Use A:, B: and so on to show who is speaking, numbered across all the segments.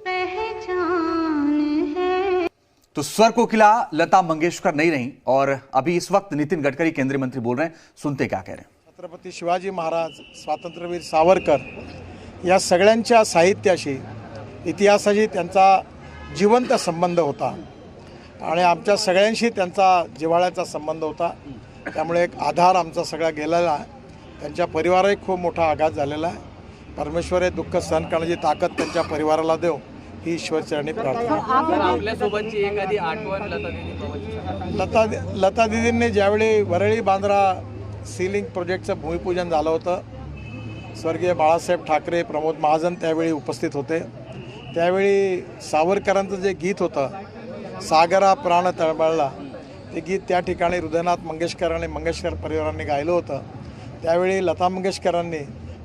A: पहचान है।
B: तो स्वर कोकिला लता मंगेशकर नहीं रही और अभी इस वक्त नितिन गडकरी केंद्रीय मंत्री बोल रहे हैं, सुनते क्या कह रहे हैं।
C: छत्रपती शिवाजी महाराज, स्वातंत्र्यवीर सावरकर या सगळ्यांच्या साहित्याशी, इतिहासाशी त्यांचा जिवंत संबंध होता आणि आमच्या सगळ्यांशी त्यांचा जिव्हाळ्याचा संबंध होता. त्यामुळे एक आधार आमचा सगळा गेलेला आहे. त्यांच्या परिवाराही खूप मोठा आघात झालेला आहे. परमेश्वर हे दुःख सहन करण्याची ताकद त्यांच्या परिवाराला देव ही ईश्वरचरणी प्रार्थना.
D: आपल्यासोबतची एखादी आठवण
C: लता दीदींनी ज्यावेळी वरळी बांद्रा सीलिंग प्रोजेक्टचं भूमिपूजन झालं होतं, स्वर्गीय बाळासाहेब ठाकरे, प्रमोद महाजन त्यावेळी उपस्थित होते. त्यावेळी सावरकरांचं जे गीत होतं, सागरा प्राण तळमळला, ते गीत त्या ठिकाणी हृदयनाथ मंगेशकर आणि मंगेशकर परिवारांनी गायलं होतं. त्यावेळी लता मंगेशकरांनी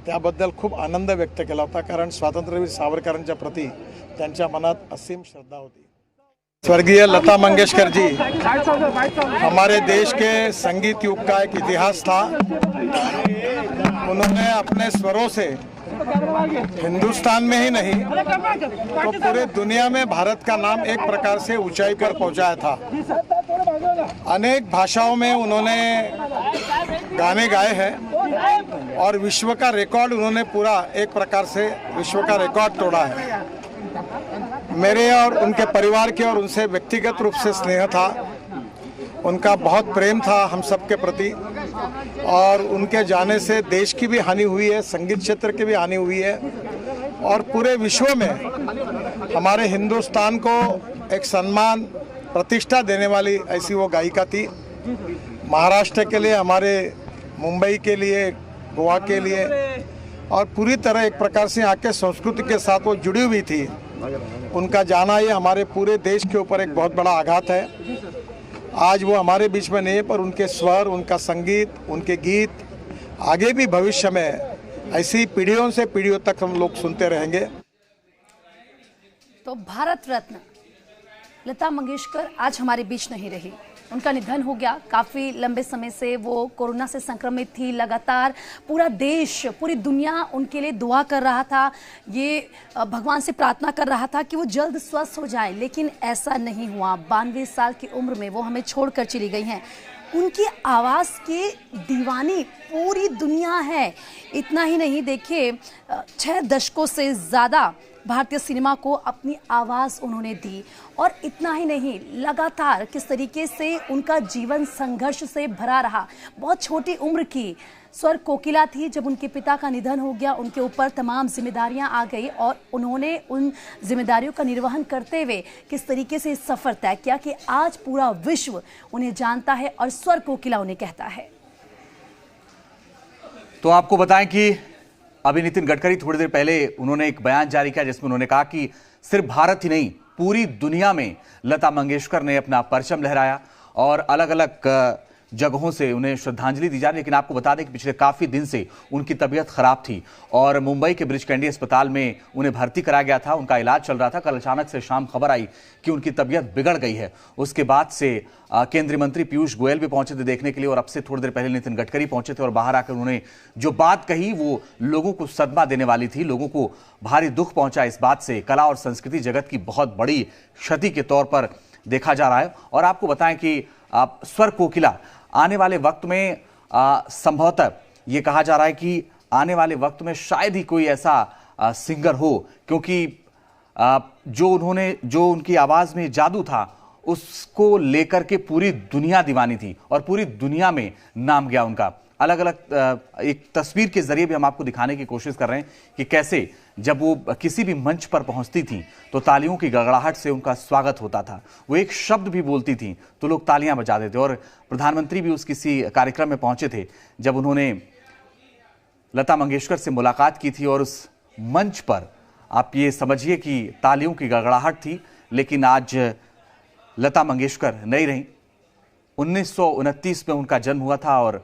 C: त्याबद्दल खूप आनंद व्यक्त केला होता, कारण स्वातंत्र्यवीर सावरकरांच्या प्रति त्यांच्या मनात असीम श्रद्धा होती. स्वर्गीय लता मंगेशकर जी हमारे देश के संगीत युग का एक इतिहास था. उन्होंने अपने स्वरों से हिंदुस्तान में ही नहीं तो पूरे दुनिया में भारत का नाम एक प्रकार से ऊंचाई पर पहुंचाया था. अनेक भाषाओं में उन्होंने गाने गाए हैं और विश्व का रिकॉर्ड उन्होंने पूरा एक प्रकार से विश्व का रिकॉर्ड तोड़ा है. मेरे और उनके परिवार के और उनसे व्यक्तिगत रूप से स्नेह था. उनका बहुत प्रेम था हम सब के प्रति और उनके जाने से देश की भी हानि हुई है, संगीत क्षेत्र की भी हानि हुई है और पूरे विश्व में हमारे हिंदुस्तान को एक सम्मान प्रतिष्ठा देने वाली ऐसी वो गायिका थी. महाराष्ट्र के लिए, हमारे मुंबई के लिए, गोवा के लिए और पूरी तरह एक प्रकार से यहाँ के संस्कृति के साथ वो जुड़ी हुई थी. उनका जाना ये हमारे पूरे देश के ऊपर एक बहुत बड़ा आघात है. आज वो हमारे बीच में नहीं है, पर उनके स्वर, उनका संगीत, उनके गीत आगे भी भविष्य में ऐसी पीढ़ियों से पीढ़ियों तक हम लोग सुनते रहेंगे.
E: तो भारत रत्न लता मंगेशकर आज हमारे बीच नहीं रही. उनका निधन हो गया. काफ़ी लंबे समय से वो कोरोना से संक्रमित थी. लगातार पूरा देश, पूरी दुनिया उनके लिए दुआ कर रहा था. ये भगवान से प्रार्थना कर रहा था कि वो जल्द स्वस्थ हो जाए, लेकिन ऐसा नहीं हुआ. 92 साल की उम्र में वो हमें छोड़कर चली गई हैं. उनकी आवाज़ के दीवानी पूरी दुनिया है. इतना ही नहीं, देखिए 6 दशकों से ज़्यादा भारतीय सिनेमा को अपनी आवाज़ उन्होंने दी. और इतना ही नहीं, लगातार किस तरीके से उनका जीवन संघर्ष से भरा रहा. बहुत छोटी उम्र की स्वर कोकिला थी जब उनके पिता का निधन हो गया. उनके ऊपर तमाम जिम्मेदारियां आ गई और उन्होंने उन जिम्मेदारियों का निर्वहन करते हुए किस तरीके से सफ़र तय किया कि आज पूरा विश्व उन्हें जानता है और स्वर कोकिला उन्हें कहता है.
B: तो आपको बताएं कि अभी नितिन गडकरी थोड़ी देर पहले उन्होंने एक बयान जारी किया जिसमें उन्होंने कहा कि सिर्फ भारत ही नहीं, पूरी दुनिया में लता मंगेशकर ने अपना परचम लहराया और अलग अलग जगहों से उन्हें श्रद्धांजलि दी जा रही. लेकिन आपको बता दें कि पिछले काफ़ी दिन से उनकी तबीयत खराब थी और मुंबई के ब्रिच कैंडी अस्पताल में उन्हें भर्ती कराया गया था. उनका इलाज चल रहा था. कल अचानक से शाम खबर आई कि उनकी तबीयत बिगड़ गई है. उसके बाद से केंद्रीय मंत्री पीयूष गोयल भी पहुंचे थे देखने के लिए और अब से थोड़ी देर पहले नितिन गडकरी पहुंचे थे और बाहर आकर उन्होंने जो बात कही वो लोगों को सदमा देने वाली थी. लोगों को भारी दुख पहुंचा. इस बात से कला और संस्कृति जगत की बहुत बड़ी क्षति के तौर पर देखा जा रहा है. और आपको बताएं कि स्वर कोकिला आने वाले वक्त में संभवतः ये कहा जा रहा है कि आने वाले वक्त में शायद ही कोई ऐसा सिंगर हो, क्योंकि जो उनकी आवाज़ में जादू था उसको लेकर के पूरी दुनिया दीवानी थी और पूरी दुनिया में नाम गया उनका. अलग अलग एक तस्वीर के जरिए भी हम आपको दिखाने की कोशिश कर रहे हैं कि कैसे जब वो किसी भी मंच पर पहुंचती थी तो तालियों की गड़गड़ाहट से उनका स्वागत होता था. वो एक शब्द भी बोलती थी तो लोग तालियां बजाते थे. और प्रधानमंत्री भी उस किसी कार्यक्रम में पहुंचे थे जब उन्होंने लता मंगेशकर से मुलाकात की थी और उस मंच पर आप ये समझिए कि तालियों की गड़गड़ाहट थी. लेकिन आज लता मंगेशकर नहीं रही. 1929 में उनका जन्म हुआ था और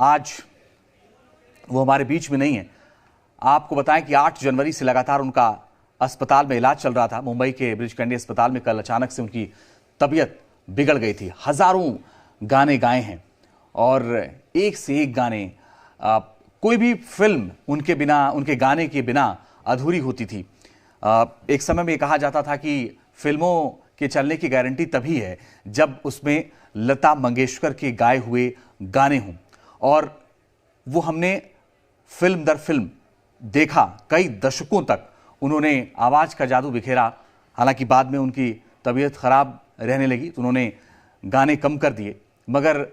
B: आज वो हमारे बीच में नहीं है. आपको बताएं कि 8 जनवरी से लगातार उनका अस्पताल में इलाज चल रहा था. मुंबई के ब्रिच कैंडी अस्पताल में कल अचानक से उनकी तबीयत बिगड़ गई थी. हजारों गाने गाए हैं और एक से एक गाने. कोई भी फिल्म उनके बिना, उनके गाने के बिना अधूरी होती थी. एक समय में कहा जाता था कि फिल्मों के चलने की गारंटी तभी है जब उसमें लता मंगेशकर के गाए हुए गाने हों, और वो हमने फिल्म दर फिल्म देखा। कई दशकों तक उन्होंने आवाज का जादू बिखेरा। हालांकि बाद में उनकी तबीयत खराब रहने लगी तो उन्होंने गाने कम कर दिए, मगर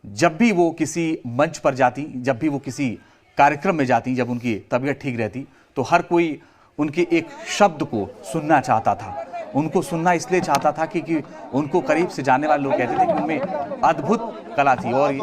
B: जब भी वो किसी मंच पर जाती, जब भी वो किसी कार्यक्रम में जाती, जब उनकी तबीयत ठीक रहती, तो हर कोई उनके एक शब्द को सुनना चाहता था। उनको सुनना इसलिए चाहता था क्योंकि उनको करीब से जानने वाले लोग कहते थे कि उनमें अद्भुत कला थी। और